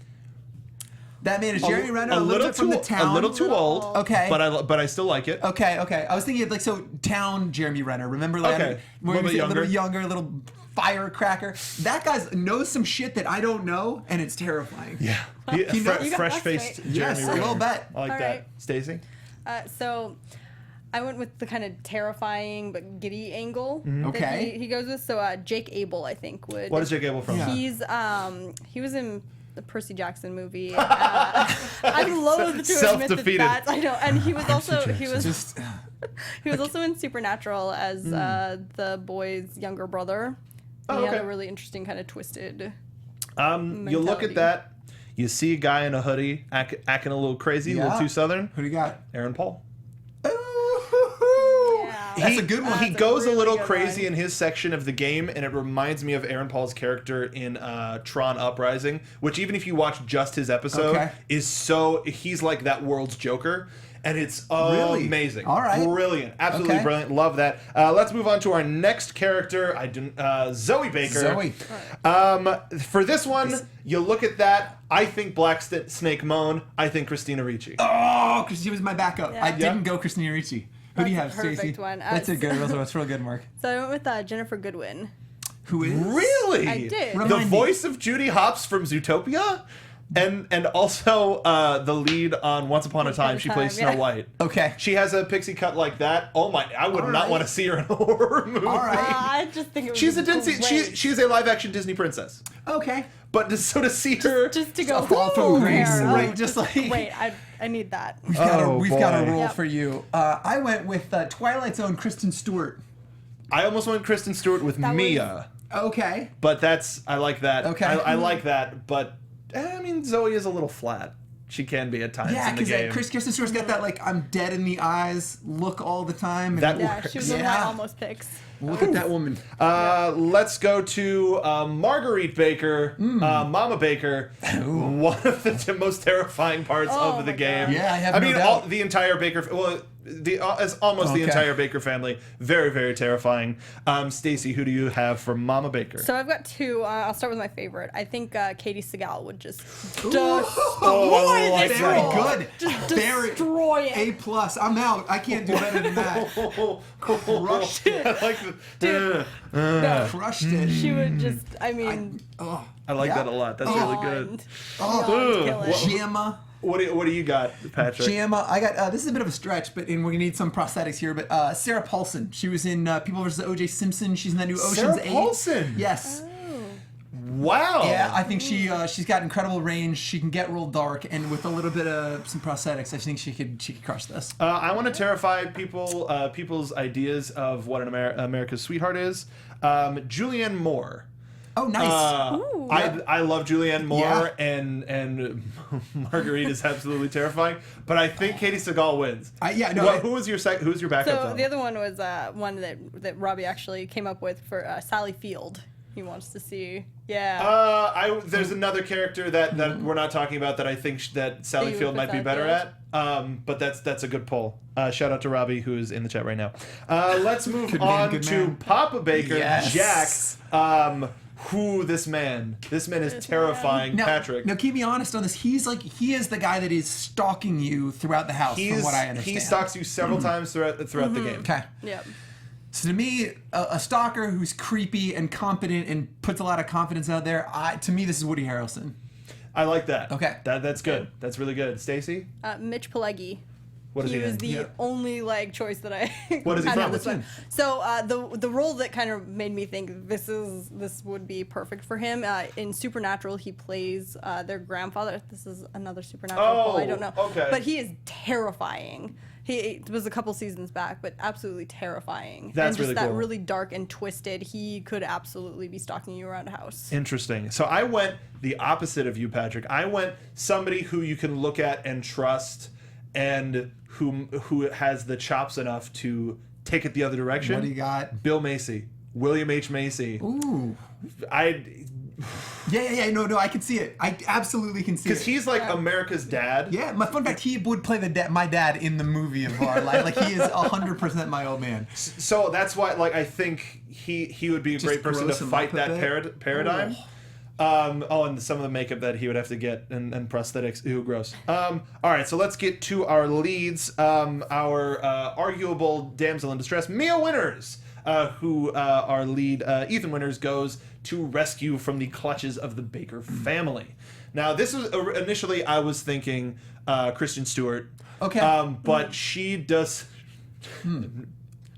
That man is Jeremy Renner. A little bit from the town. A little too old. Okay. But I still like it. Okay. I was thinking like town Jeremy Renner. Remember that? Okay. A little younger. younger, little firecracker. That guy knows some shit that I don't know, and it's terrifying. Yeah. He knows- You got Fresh-faced that Jeremy Yes, Renner. a little bit. I like All that. right. Stacey? So I went with the kind of terrifying but giddy angle Okay. that he goes with. So Jake Abel, I think, would. What is Jake Abel from? Yeah. He was in the Percy Jackson movie. I'm loath to admit Self-defeated. that. I know, and he was also Just he was also in Supernatural as the boy's younger brother. He had a really interesting kind of twisted. You look at that, you see a guy in a hoodie acting a little crazy, a little too southern. Who do you got? Aaron Paul. Ooh. That's a good one. He That's a goes a really little good crazy one. in his section of the game, and it reminds me of Aaron Paul's character in Tron Uprising, which even if you watch just his episode, Okay. he's like that world's Joker. And it's Really? amazing. All right. Brilliant. Absolutely Okay. brilliant. Love that. Let's move on to our next character. Zoe Baker. Zoe. For this one, you look at that. I think Black Snake Moan. I think Christina Ricci. Oh, because she was my backup. Yeah. I didn't go Christina Ricci. Who do you have, That's a perfect Stacey? one. That's a good. That's real good, Mark. So I went with Jennifer Goodwin. Who is? Really? I did. The Remind me. voice of Judy Hopps from Zootopia? And also the lead on Once Upon a Time. She plays Snow yeah. White. Okay. She has a pixie cut like that. Oh my! I would All not right. want to see her in a horror movie. All right. I just think it was She's a Disney. great. She's a live action Disney princess. Okay. But to see her, Just to go A fall from "Ooh, grace, there, right, oh, just like- wait, I need that. We've got Oh, we've got a boy. role Yep. for you. I went with Twilight's own Kristen Stewart. I almost went Kristen Stewart with That was- Mia, Okay. but I like that. Okay. I like that, but I mean Zoe is a little flat. She can be at times Yeah, in the because game. Kristen Stewart's got that like I'm dead in the eyes look all the time. And That Yeah, works. she was the one I Yeah. almost picked. look at that woman. Let's go to Marguerite Baker, Mama Baker. One of the most terrifying parts Oh of the my game. God. Yeah, I have I no mean, doubt. the entire Baker. Well, as almost the Okay. entire Baker family. Very, very terrifying. Stacey, who do you have for Mama Baker? So I've got two. I'll start with my favorite. I think Katie Seagal would just Oh, I like Very that. good. Just Very destroy it. A+. I'm out. I can't do better than that. Crushed it. I like Dude. Crushed it. She would just. I mean, Oh. I like Yeah. that a lot. That's really good. beyond. Oh. Beyond kill it. Gemma. What do you got, Patrick? Gemma. I got this is a bit of a stretch, but we're gonna need some prosthetics here. But Sarah Paulson. She was in People vs. O.J. Simpson. She's in that new Sarah Ocean's 8. Paulson? Yes. Wow. Yeah, I think she's got incredible range. She can get real dark, and with a little bit of some prosthetics, I think she could crush this. I want to terrify people's ideas of what an America's sweetheart is. Julianne Moore. Oh, nice. Ooh. I love Julianne Moore, Yeah. and Marguerite is absolutely terrifying. But I think Katie Seagal wins. Who's your backup? So though? the other one was one that Robbie actually came up with for Sally Field. He wants to see. Yeah. There's another character that we're not talking about that I think that Sally you would Field put might be Sally better Field? at. But that's a good poll. Shout out to Robbie who is in the chat right now. Let's move Good man, on good to man. Papa Baker, Yes. Jack. This man is terrifying, Patrick. Now, keep me honest on this. He is the guy that is stalking you throughout the house, from what I understand. He stalks you several times throughout the game. Okay. Yep. So to me, a stalker who's creepy and competent and puts a lot of confidence out there, to me, this is Woody Harrelson. I like that. Okay. That's good. That's really good. Stacey? Mitch Pileggi. What is he was in? the Yeah. only choice that I What is he had from? on this What's one. So the role that kind of made me think this would be perfect for him in Supernatural. He plays their grandfather. This is another Supernatural role. I don't know. Okay. But he is terrifying. It was a couple seasons back, but absolutely terrifying. That's and just really that cool. really dark and twisted. He could absolutely be stalking you around a house. Interesting. So I went the opposite of you, Patrick. I went somebody who you can look at and trust, and who has the chops enough to take it the other direction. What do you got? Bill Macy, William H. Macy. Ooh. Because Yeah. No, I can see it. I absolutely can see it. he's like America's dad. Yeah, my fun fact, he would play my dad in the movie of our life. Like, he is 100% my old man. So that's why, I think he would be a great person to gross him fight up a that bit. paradigm. And some of the makeup that he would have to get and prosthetics. Ew, gross. All right, so let's get to our leads. Our arguable damsel in distress, Mia Winters, who our lead, Ethan Winters, goes to rescue from the clutches of the Baker family. Now, this was initially I was thinking Kristen Stewart. Okay. But she does.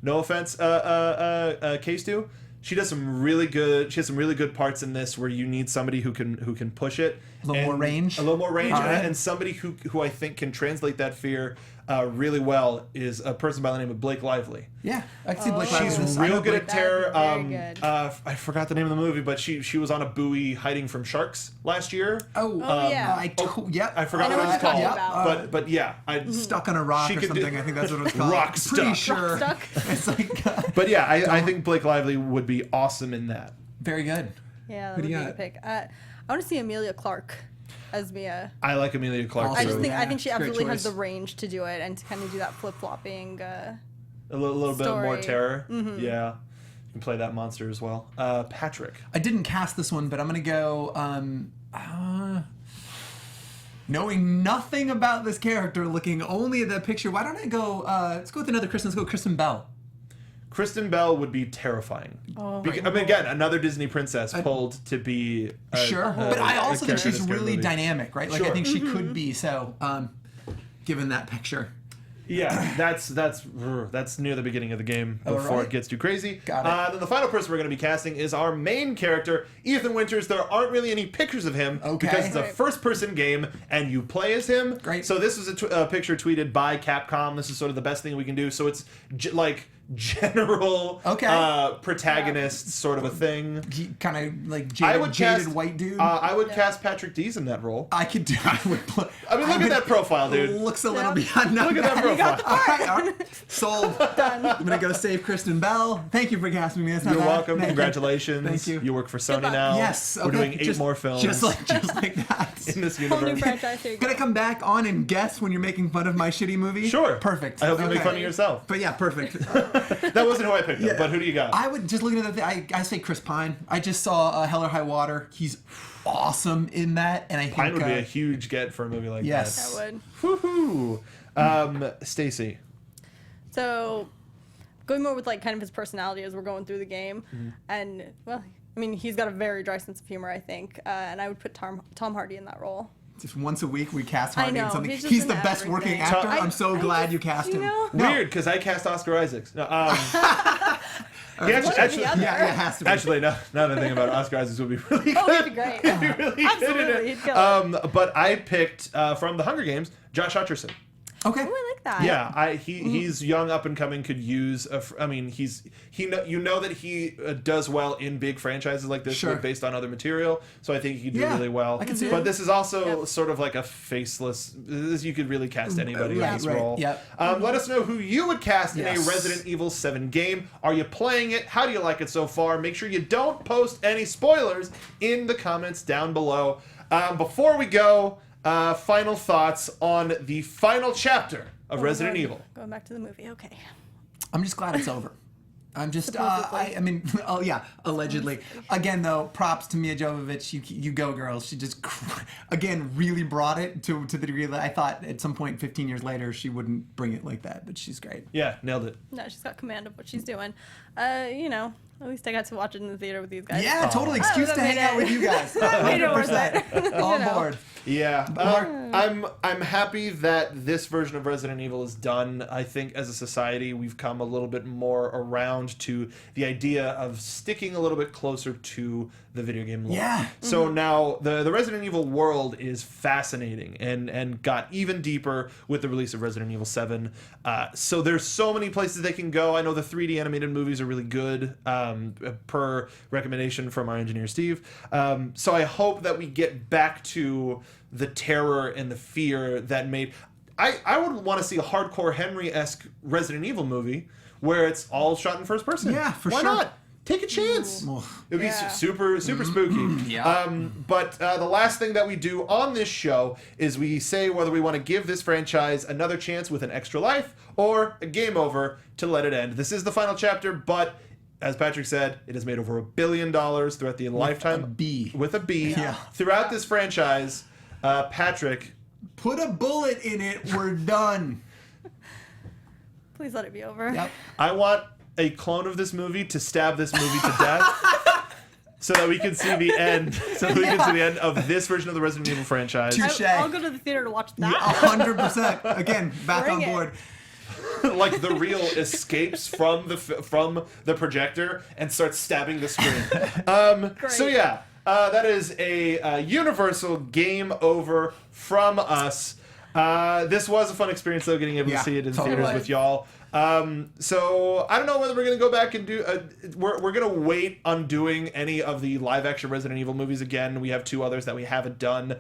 No offense, K-Stu. She does some really good. She has some really good parts in this where you need somebody who can push it. A little more range? A little more range, All right. and somebody who I think can translate that fear really well is a person by the name of Blake Lively. Yeah, I can see Blake Lively. She's real good at terror. That'd be very good. I forgot the name of the movie, but she was on a buoy hiding from sharks last year. Yeah. Yep. I forgot I know what what it's you're called. talking about. But yeah, Stuck on a rock She or could do- something. I think that's what it was called. Rock Pretty stuck. sure. Stuck. It's like But yeah, I think Blake Lively would be awesome in that. very good. Yeah, that Who would do be you a got? pick. I want to see Amelia Clark as Mia. I like Amelia Clark. Also, I just too. think I Yeah, think she great absolutely has choice. the range to do it and to kind of do that flip flopping. a little bit more story. terror. Yeah, you can play that monster as well. Patrick. I didn't cast this one, but I'm gonna go. Knowing nothing about this character, looking only at that picture, why don't I go? Let's go with another Kristen. Let's go with Kristen Bell. Kristen Bell would be terrifying. I mean, again, another Disney princess pulled to be Sure, but I also think character in she's this kind of really movie. dynamic, right? Like I Sure. think she could be. So, given that picture, Yeah, that's near the beginning of the game before right. it gets too crazy. Got it. Then the final person we're going to be casting is our main character, Ethan Winters. There aren't really any pictures of him Okay. because it's a Right. first-person game and you play as him. Great. So this was a picture tweeted by Capcom. This is sort of the best thing we can do. So it's like general protagonist sort of a thing. kind of like I jaded, would jaded cast white dude. I would cast Patrick Dees in that role. I could do. I would. I mean, look at that profile, dude. Looks a little Yeah. beyond. Look at that profile. All right. Sold. Done. I'm gonna go save Kristen Bell. Thank you for casting me. That's not You're bad. welcome. Thank you. Congratulations. Thank you. You work for Sony luck. now. Yes. We're okay. doing 8 Just- more films Just like that. in this Whole new universe. franchise. Here you Gonna go. come back on and guess when you're making fun of my shitty movie? Sure. Perfect. I hope you make Okay. fun of yourself. But yeah, perfect. That wasn't who I picked, though, but who do you got? I would just looking at that. I say Chris Pine. I just saw Hell or High Water. He's awesome in that, and I think Pine would be a huge get for a movie like yes. I would. that. Woohoo! Stacey. So, going more with like kind of his personality as we're going through the game, and well, I mean he's got a very dry sense of humor, I think, and I would put Tom Hardy in that role. Just once a week we cast I Hardy in know, something. he's just He's in the best working everything. actor. I- I'm so glad you cast him. know? No. Weird, because I cast Oscar Isaacs. No, he One or the actually, other. Yeah, it has to be. actually, now that I think about it, Oscar Isaacs would be really Oh, good. he'd be great. He'd be really good in Absolutely, it. he'd kill But I picked from The Hunger Games, Josh Hutcherson. Okay. Oh, I like that. Yeah, he's young, up and coming. Could use. You know that he does well in big franchises like this, Sure. based on other material. So I think he could do Yeah, really well. I can see but it. this is also sort of like a faceless. You could really cast anybody in Right, this right, role. yep. Let us know who you would cast in a Yes. Resident Evil 7 game. Are you playing it? How do you like it so far? Make sure you don't post any spoilers in the comments down below. Before we go, final thoughts on the final chapter of Resident Evil. Going back to the movie. Okay. I'm just glad it's over. I'm just, Supposedly. I mean, oh yeah, allegedly. Again, though, props to Milla Jovovich. You go, girls. She just, again, really brought it to the degree that I thought at some point 15 years later she wouldn't bring it like that, but she's great. Yeah, nailed it. No, she's got command of what she's doing. At least I got to watch it in the theater with these guys. Yeah, totally. Excuse that to hang made out it. with you guys. Made it worth 100%. it. On You know. board. Yeah, I'm happy that this version of Resident Evil is done. I think as a society we've come a little bit more around to the idea of sticking a little bit closer to the video game lore. Yeah. So now the Resident Evil world is fascinating and got even deeper with the release of Resident Evil 7. So there's so many places they can go. I know the 3D animated movies are really good, per recommendation from our engineer Steve. So I hope that we get back to the terror and the fear that made. I would want to see a hardcore Henry-esque Resident Evil movie where it's all shot in first person. Yeah, for Why sure. not? Take a chance. Ooh. It would Yeah. be super spooky. Yeah. But the last thing that we do on this show is we say whether we want to give this franchise another chance with an extra life or a game over to let it end. This is the final chapter, but as Patrick said, it has made over $1 billion throughout the lifetime. a B. With a B. Yeah. Throughout this franchise, Patrick. Put a bullet in it. We're done. Please let it be over. Yep. I want a clone of this movie to stab this movie to death. So that we can see the end. So that we can see the end of this version of the Resident Evil franchise. Touche. I'll go to the theater to watch that. 100%. Again, back Bring on it. board. Like the real escapes from the projector and starts stabbing the screen. So Great. yeah, that is a universal game over from us. This was a fun experience, though, getting able to see it in totally theaters was. with y'all. So I don't know whether we're going to go back and do... we're going to wait on doing any of the live-action Resident Evil movies again. We have 2 others that we haven't done.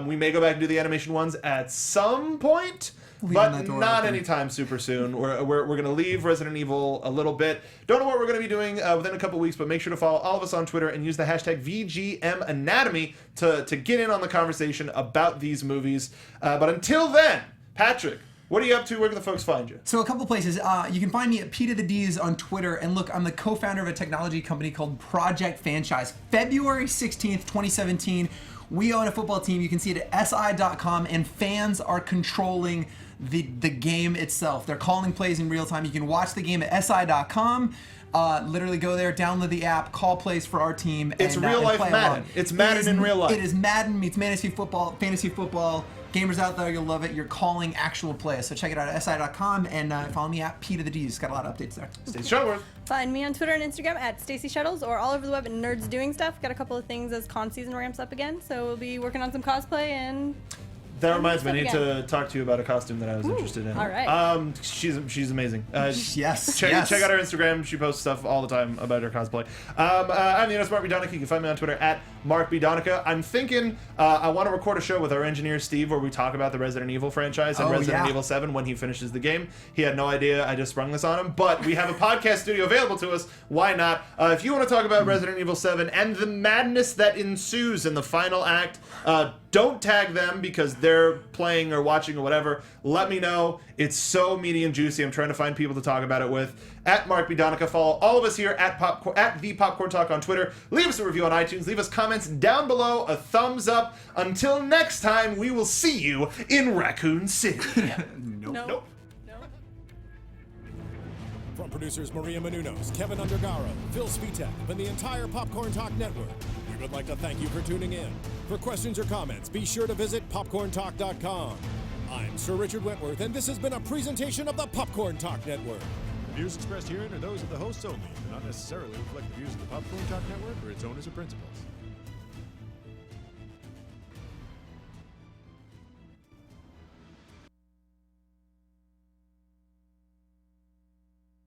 We may go back and do the animation ones at some point, but not anytime super soon. We're going to leave Resident Evil a little bit. Don't know what we're going to be doing within a couple weeks, but make sure to follow all of us on Twitter and use the hashtag VGMAnatomy to get in on the conversation about these movies. But until then, Patrick, what are you up to? Where can the folks find you? So a couple places. You can find me at P to the Dees on Twitter. And look, I'm the co-founder of a technology company called Project Franchise. February 16th, 2017, we own a football team. You can see it at SI.com, and fans are controlling the game itself. They're calling plays in real time. You can watch the game at SI.com. Literally go there, download the app, call plays for our team. It's real life Madden. It's Madden in real life. It is Madden meets fantasy football. Gamers out there, you'll love it. You're calling actual plays. So check it out at SI.com and follow me at P to the D's. Got a lot of updates there. Stacey Shuttleworth. Find me on Twitter and Instagram at Stacey Shuttles or all over the web at Nerds Doing Stuff. Got a couple of things as con season ramps up again, so we'll be working on some cosplay and... That reminds me, I need to talk to you about a costume that I was interested in. All right. She's amazing. Yes. Check out her Instagram. She posts stuff all the time about her cosplay. I'm the Mark Donica. You can find me on Twitter at Mark Donica. I'm thinking I want to record a show with our engineer Steve where we talk about the Resident Evil franchise and Resident Evil 7 when he finishes the game. He had no idea I just sprung this on him, but we have a podcast studio available to us. Why not? If you want to talk about Resident Evil 7 and the madness that ensues in the final act, don't tag them because they're playing or watching or whatever. Let me know. It's so meaty and juicy. I'm trying to find people to talk about it with. At Mark Donica. Follow all of us here at the Popcorn Talk on Twitter. Leave us a review on iTunes. Leave us comments down below. A thumbs up. Until next time, we will see you in Raccoon City. Nope. From producers Maria Menounos, Kevin Undergaro, Phil Svitek, and the entire Popcorn Talk Network, we would like to thank you for tuning in. For questions or comments, be sure to visit popcorntalk.com. I'm Sir Richard Wentworth, and this has been a presentation of the Popcorn Talk Network. The views expressed herein are those of the hosts only and do not necessarily reflect the views of the Popcorn Talk Network or its owners or principals.